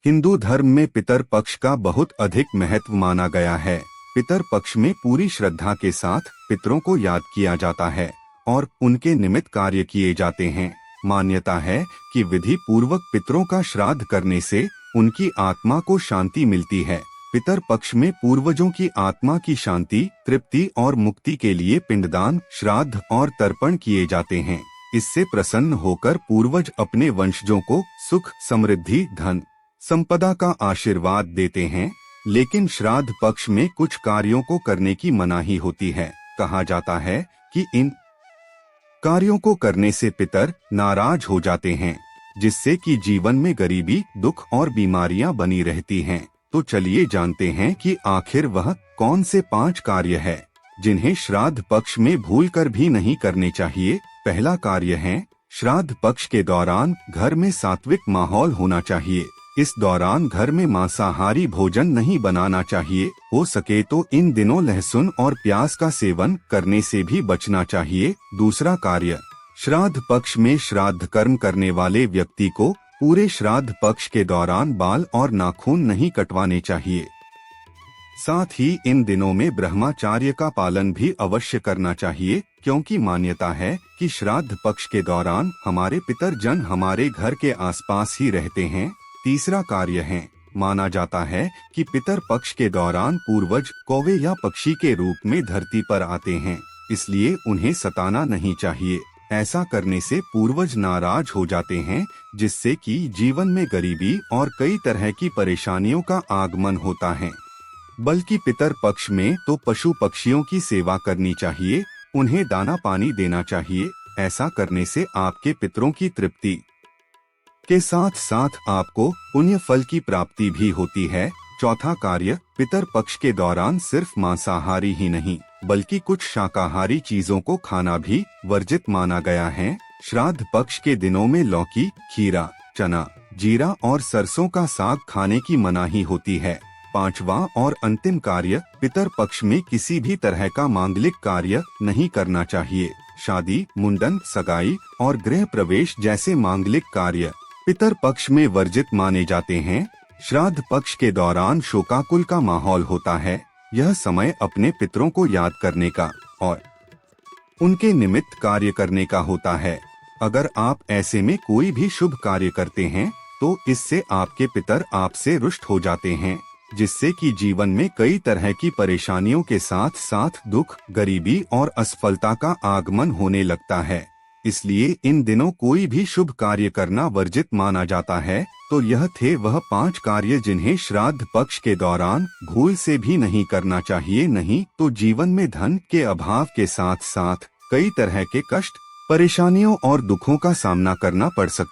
हिंदू धर्म में पितर पक्ष का बहुत अधिक महत्व माना गया है। पितर पक्ष में पूरी श्रद्धा के साथ पितरों को याद किया जाता है और उनके निमित्त कार्य किए जाते हैं। मान्यता है कि विधि पूर्वक पितरों का श्राद्ध करने से उनकी आत्मा को शांति मिलती है। पितर पक्ष में पूर्वजों की आत्मा की शांति, तृप्ति और मुक्ति के लिए पिंडदान, श्राद्ध और तर्पण किए जाते हैं। इससे प्रसन्न होकर पूर्वज अपने वंशजों को सुख, समृद्धि, धन, संपदा का आशीर्वाद देते हैं। लेकिन श्राद्ध पक्ष में कुछ कार्यों को करने की मनाही होती है। कहा जाता है कि इन कार्यों को करने से पितर नाराज हो जाते हैं, जिससे कि जीवन में गरीबी, दुख और बीमारियां बनी रहती हैं। तो चलिए जानते हैं कि आखिर वह कौन से 5 कार्य है जिन्हें श्राद्ध पक्ष में भूलकर भी नहीं करने चाहिए। पहला कार्य है, श्राद्ध पक्ष के दौरान घर में सात्विक माहौल होना चाहिए। इस दौरान घर में मांसाहारी भोजन नहीं बनाना चाहिए। हो सके तो इन दिनों लहसुन और प्याज का सेवन करने से भी बचना चाहिए। दूसरा कार्य, श्राद्ध पक्ष में श्राद्ध कर्म करने वाले व्यक्ति को पूरे श्राद्ध पक्ष के दौरान बाल और नाखून नहीं कटवाने चाहिए। साथ ही इन दिनों में ब्रह्मचर्य का पालन भी अवश्य करना चाहिए, क्योंकि मान्यता है कि श्राद्ध पक्ष के दौरान हमारे पितरजन हमारे घर के आसपास ही रहते हैं। तीसरा कार्य है, माना जाता है कि पितर पक्ष के दौरान पूर्वज कौवे या पक्षी के रूप में धरती पर आते हैं, इसलिए उन्हें सताना नहीं चाहिए। ऐसा करने से पूर्वज नाराज हो जाते हैं, जिससे कि जीवन में गरीबी और कई तरह की परेशानियों का आगमन होता है। बल्कि पितर पक्ष में तो पशु पक्षियों की सेवा करनी चाहिए, उन्हें दाना पानी देना चाहिए। ऐसा करने से आपके पितरों की तृप्ति के साथ साथ आपको पुण्य फल की प्राप्ति भी होती है। चौथा कार्य, पितर पक्ष के दौरान सिर्फ मांसाहारी ही नहीं बल्कि कुछ शाकाहारी चीजों को खाना भी वर्जित माना गया है। श्राद्ध पक्ष के दिनों में लौकी, खीरा, चना, जीरा और सरसों का साग खाने की मनाही होती है। पांचवा और अंतिम कार्य, पितर पक्ष में किसी भी तरह का मांगलिक कार्य नहीं करना चाहिए। शादी, मुंडन, सगाई और गृह प्रवेश जैसे मांगलिक कार्य पितर पक्ष में वर्जित माने जाते हैं। श्राद्ध पक्ष के दौरान शोकाकुल का माहौल होता है। यह समय अपने पितरों को याद करने का और उनके निमित्त कार्य करने का होता है। अगर आप ऐसे में कोई भी शुभ कार्य करते हैं तो इससे आपके पितर आपसे रुष्ट हो जाते हैं, जिससे कि जीवन में कई तरह की परेशानियों के साथ साथ दुख, गरीबी और असफलता का आगमन होने लगता है। इसलिए इन दिनों कोई भी शुभ कार्य करना वर्जित माना जाता है। तो यह थे वह 5 कार्य जिन्हें श्राद्ध पक्ष के दौरान भूल से भी नहीं करना चाहिए, नहीं तो जीवन में धन के अभाव के साथ साथ कई तरह के कष्ट, परेशानियों और दुखों का सामना करना पड़ सकता है।